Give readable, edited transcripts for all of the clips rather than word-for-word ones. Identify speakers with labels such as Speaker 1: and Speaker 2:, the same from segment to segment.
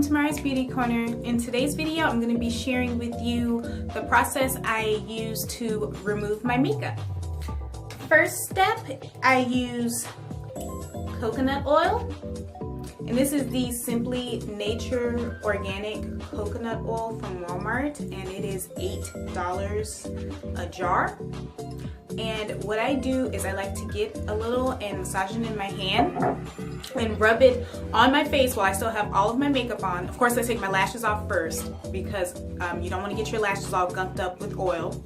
Speaker 1: to Maria's Beauty Corner. In today's video, I'm going to be sharing with you the process I use to remove my makeup. First step, I use coconut oil, and this is the Simply Nature Organic Coconut Oil from Walmart, and it is $8 a jar. And what I do is I like to get a little and massage it in my hand and rub it on my face while I still have all of my makeup on. Of course, I take my lashes off first because you don't want to get your lashes all gunked up with oil.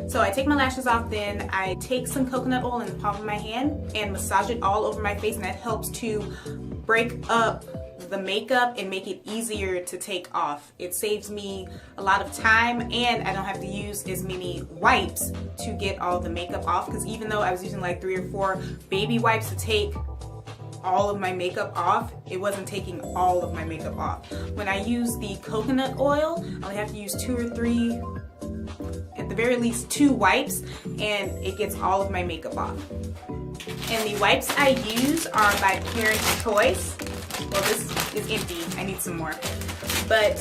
Speaker 1: So I take my lashes off, then I take some coconut oil in the palm of my hand and massage it all over my face, and that helps to break up the makeup and make it easier to take off. It saves me a lot of time, and I don't have to use as many wipes to get all the makeup off, because even though I was using like 3 or 4 baby wipes to take all of my makeup off, it wasn't taking all of my makeup off. When I use the coconut oil, I only have to use 2 or 3, at the very least 2 wipes, and it gets all of my makeup off. And the wipes I use are by Parents' Choice. Well, this is empty. I need some more. But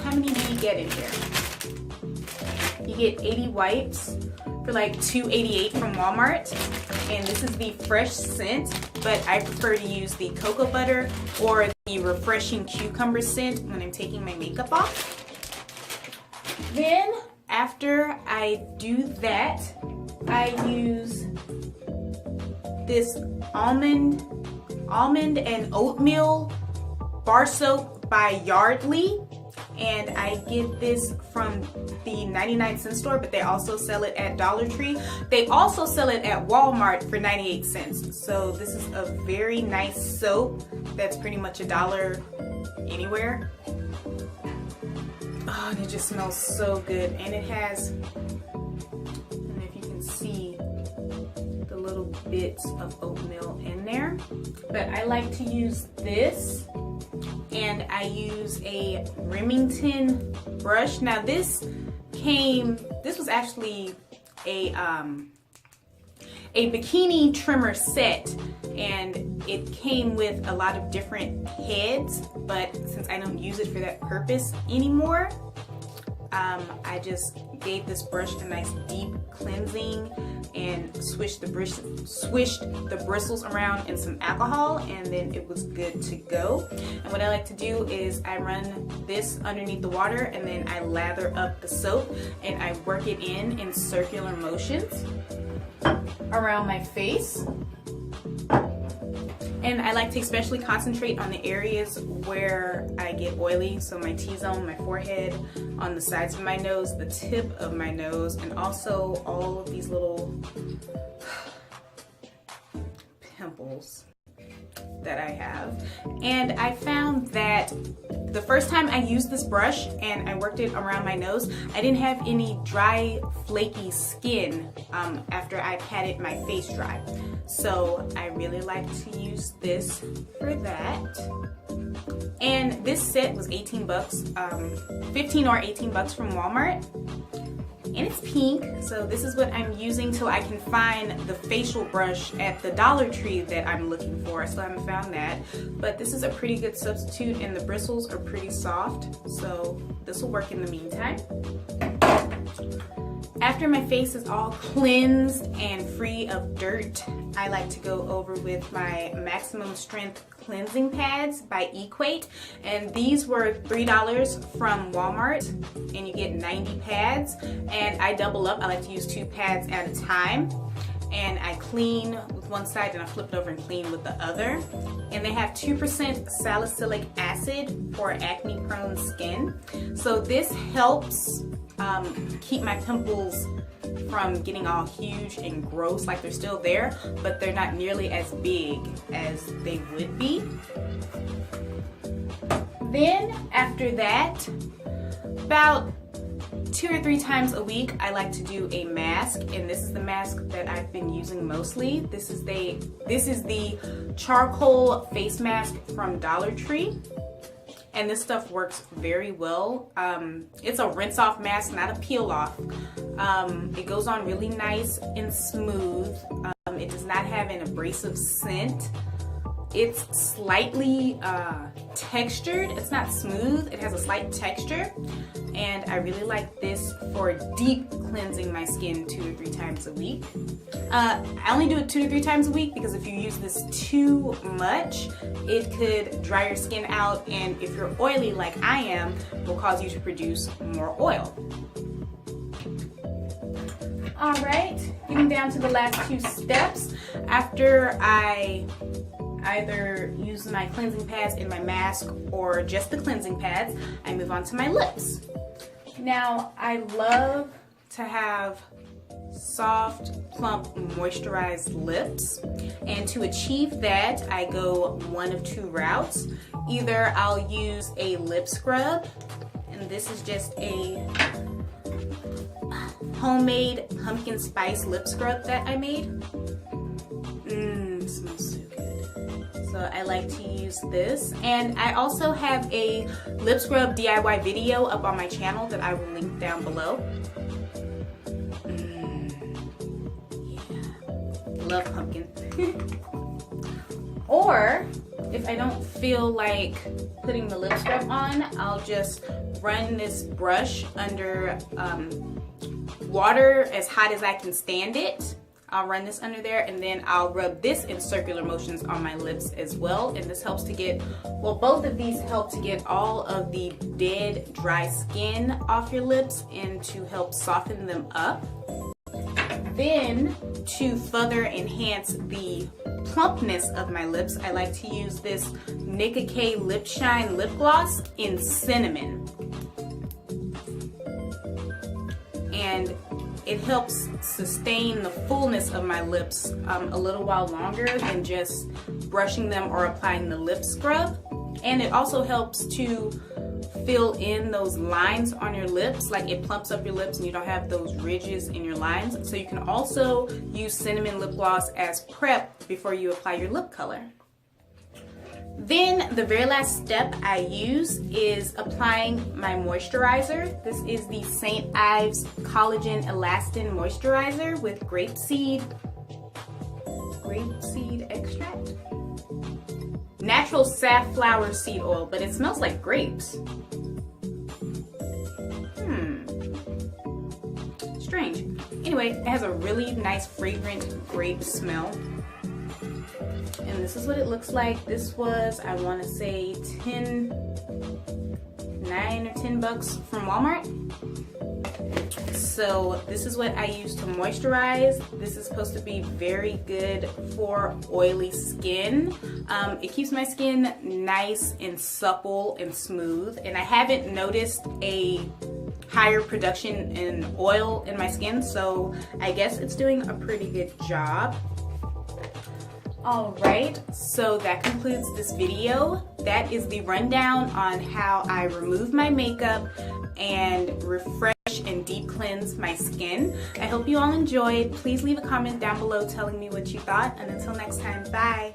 Speaker 1: how many do you get in here? You get 80 wipes for like $2.88 from Walmart. And this is the fresh scent, but I prefer to use the cocoa butter or the refreshing cucumber scent when I'm taking my makeup off. Then after I do that, I use this almond and oatmeal bar soap by Yardley, and I get this from the 99-cent store, but they also sell it at Dollar Tree. They also sell it at Walmart for 98 cents. So this is a very nice soap that's pretty much $1 anywhere. Oh, and it just smells so good, and it has, I don't know if you can see the little bits of oatmeal in there, but I like to use this, and I use a Remington brush. Now this was actually a bikini trimmer set, and it came with a lot of different heads, but since I don't use it for that purpose anymore, I just gave this brush a nice deep cleansing and swished the bristles around in some alcohol, and then it was good to go. And what I like to do is I run this underneath the water, and then I lather up the soap and I work it in circular motions around my face. And I like to especially concentrate on the areas where I get oily, so my T-zone, my forehead, on the sides of my nose, the tip of my nose, and also all of these little pimples that I have. And I found that the first time I used this brush and I worked it around my nose, I didn't have any dry, flaky skin after I patted my face dry. So I really like to use this for that. And this set was 18 bucks, 15 or 18 bucks from Walmart. And it's pink, so this is what I'm using till I can find the facial brush at the Dollar Tree that I'm looking for. I still haven't found that, but this is a pretty good substitute, and the bristles are pretty soft, so this will work in the meantime. After my face is all cleansed and free of dirt, I like to go over with my Maximum Strength Cleansing Pads by Equate, and these were $3 from Walmart, and you get 90 pads, and I double up. I like to use 2 pads at a time, and I clean with one side and I flip it over and clean with the other. And they have 2% salicylic acid for acne prone skin, so this helps keep my pimples from getting all huge and gross. Like, they're still there, but they're not nearly as big as they would be. Then after that, about 2 or 3 times a week, I like to do a mask, and this is the mask that I've been using mostly. This is the charcoal face mask from Dollar Tree. And this stuff works very well. It's a rinse off mask, not a peel off. It goes on really nice and smooth. It does not have an abrasive scent. it's slightly textured. It's not smooth, it has a slight texture, and I really like this for deep cleansing my skin 2 or 3 times a week. I only do it 2 to 3 times a week because if you use this too much, it could dry your skin out, and if you're oily like I am, will cause you to produce more oil. Alright, getting down to the last 2 steps. After I either use my cleansing pads in my mask or just the cleansing pads, I move on to my lips. Now, I love to have soft, plump, moisturized lips, and to achieve that, I go one of 2 routes. Either I'll use a lip scrub, and this is just a homemade pumpkin spice lip scrub that I made. It smells so good. So I like to use this, and I also have a lip scrub DIY video up on my channel that I will link down below. Yeah, love pumpkin. Or if I don't feel like putting the lip scrub on, I'll just run this brush under water as hot as I can stand it. I'll run this under there, and then I'll rub this in circular motions on my lips as well, and this helps to get, well, both of these help to get all of the dead, dry skin off your lips and to help soften them up. Then, to further enhance the plumpness of my lips, I like to use this Nicka K Lip Shine Lip Gloss in Cinnamon. And it helps sustain the fullness of my lips a little while longer than just brushing them or applying the lip scrub. And it also helps to fill in those lines on your lips, like it plumps up your lips and you don't have those ridges in your lines. So you can also use cinnamon lip gloss as prep before you apply your lip color. Then the very last step I use is applying my moisturizer. This is the St. Ives Collagen Elastin Moisturizer with grapeseed extract? Natural safflower seed oil, but it smells like grapes. Strange. Anyway, it has a really nice fragrant grape smell. And this is what it looks like. This was, I want to say, $9 or $10 from Walmart. So this is what I use to moisturize. This is supposed to be very good for oily skin. It keeps my skin nice and supple and smooth, and I haven't noticed a higher production in oil in my skin, so I guess it's doing a pretty good job. Alright, so that concludes this video. That is the rundown on how I remove my makeup and refresh and deep cleanse my skin. I hope you all enjoyed. Please leave a comment down below telling me what you thought, and until next time, bye!